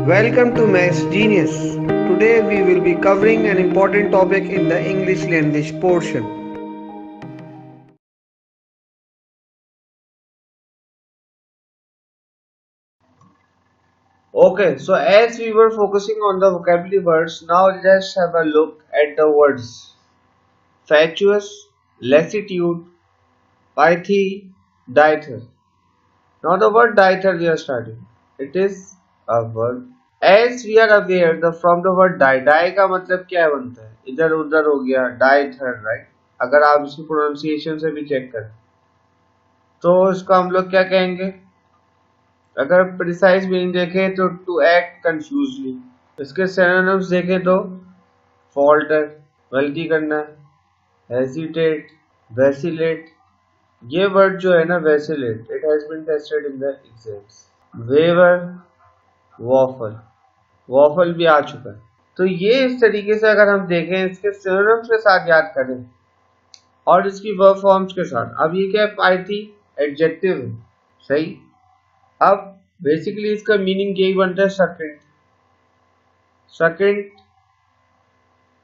Welcome to Maths Genius. Today we will be covering an important topic in the English language portion. Okay, so as we were focusing on the vocabulary words, now let's have a look at the words fatuous, lassitude, pithy, dither. Now the word dither we are starting. It is a verb. As we are aware, from the word die का मतलब क्या बनता है? इधर उधर हो गया dither, right? अगर आप इसकी प्रोनाउंसिएशन से भी चेक करें तो इसका हम लोग क्या कहेंगे? अगर प्रिसाइज मीनिंग देखें तो टू एक्ट कंफ्यूजली. इसके सिनोनिम्स देखें तो फॉल्टर, गलती करना, हेजिटेट, वैसिलेट. ये वर्ड जो है ना vacillate, it has been tested in the exams. Waver, waffle, waffle भी आ चुका है. तो ये इस तरीके से अगर हम देखें इसके सिनोनिम्स के साथ याद करें और इसकी वर्ब फॉर्म्स के साथ. अब ये क्या है? पाइथी एडजेक्टिव है, सही. अब बेसिकली इसका मीनिंग यही बनता है सेकंड, सेकंड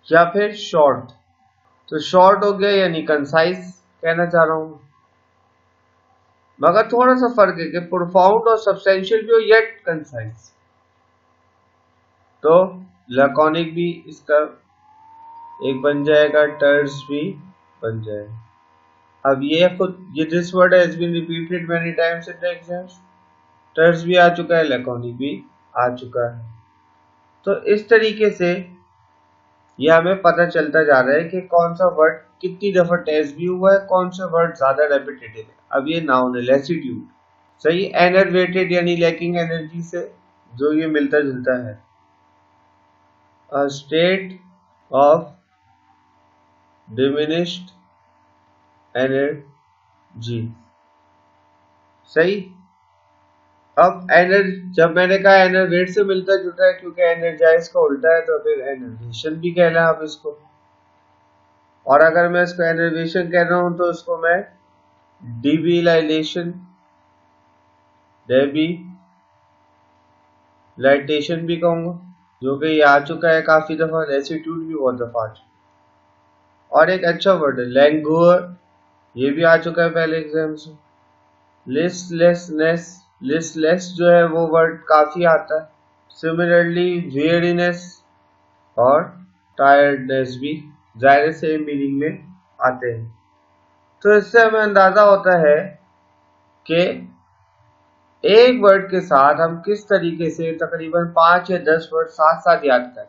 या फिर शॉर्ट. तो शॉर्ट हो गया यानी कंसाइज कहना चाह रहा हूं, मगर थोड़ा सा फर्क है कि प्रोफाउंड और सब्सटेंशियल भी हो येट कंसाइज. तो लैकोनिक भी इसका एक बन जाएगा, टर्स भी बन जाएगा. अब ये this word has been repeated many times in the exams. टर्स भी आ चुका है, लैकोनिक भी आ चुका है. तो इस तरीके से ये हमें पता चलता जा रहा है कि कौन सा वर्ड कितनी दफा टेस्ट भी हुआ है, कौन सा वर्ड ज्यादा रेपिटेटिव है. अब ये नाउन है लैसिट्यूड, सही. एनर्वेटेड यानी लैकिंग एनर्जी से जो ये मिलता जुलता है. A state of diminished energy, सही. अब जब मैंने कहा एनर्वेट से मिलता जुलता है क्योंकि एनर्जाइज का उल्टा है, तो फिर एनर्वेशन भी कहना है अब इसको. और अगर मैं इसको एनर्वेशन कह रहा हूं तो इसको मैं डिबिलाइलेशन, डेबिलाइटेशन भी कहूंगा, जो कि ये आ चुका है काफी दफा. लैसिट्यूड भी बहुत दफा आ चुका. और एक अच्छा वर्ड है लैंगुअर, ये भी आ चुका है पहले एग्जाम से. लिस्टलेसनेस, लिस्टलेस जो है वो वर्ड काफी आता है. सिमिलरली वेयरीनेस और टायर्डनेस भी जाहिर सेम मीनिंग में आते हैं. तो इससे हमें अंदाजा होता है कि एक वर्ड के साथ हम किस तरीके से तकरीबन 5 या 10 वर्ड साथ साथ याद करें.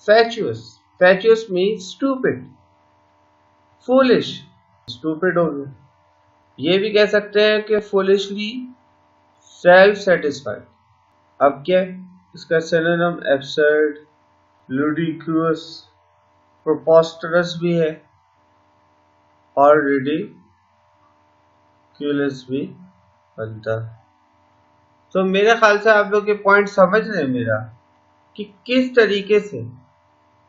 फैचुअस, फैचुअस मीन्स स्टूपिड, फूलिश, स्टूपिड हो गया. ये भी कह सकते हैं कि फुलिशली सेल्फ सेटिस्फाइड. अब क्या इसका सिनोनिम एब्सर्ड, लुडिकुलस, प्रोपोस्टरस भी है और रिडिकुलस भी बनता है. तो मेरे ख्याल से आप लोग ये पॉइंट समझ रहे हैं मेरा कि किस तरीके से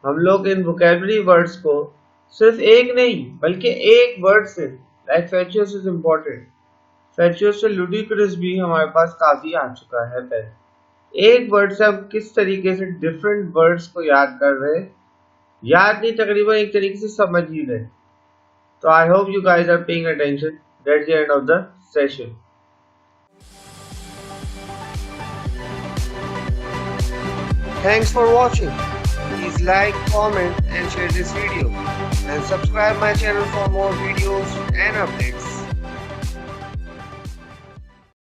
हम लोग इन वोकैबुलरी वर्ड्स को सिर्फ एक नहीं बल्कि एक वर्ड से, लाइक फैचुअस इज इम्पोर्टेंट, फैचुअस से लुडिकुलस भी हमारे पास काफी आ चुका है पहले. एक वर्ड से हम किस तरीके से डिफरेंट वर्ड्स को याद कर रहे हैं, याद नहीं तकरीबन एक तरीके से समझ ही रहे. तो I hope you guys are paying attention. That's the end of the session. Thanks for watching. Please like, comment and share this video and subscribe my channel for more videos and updates.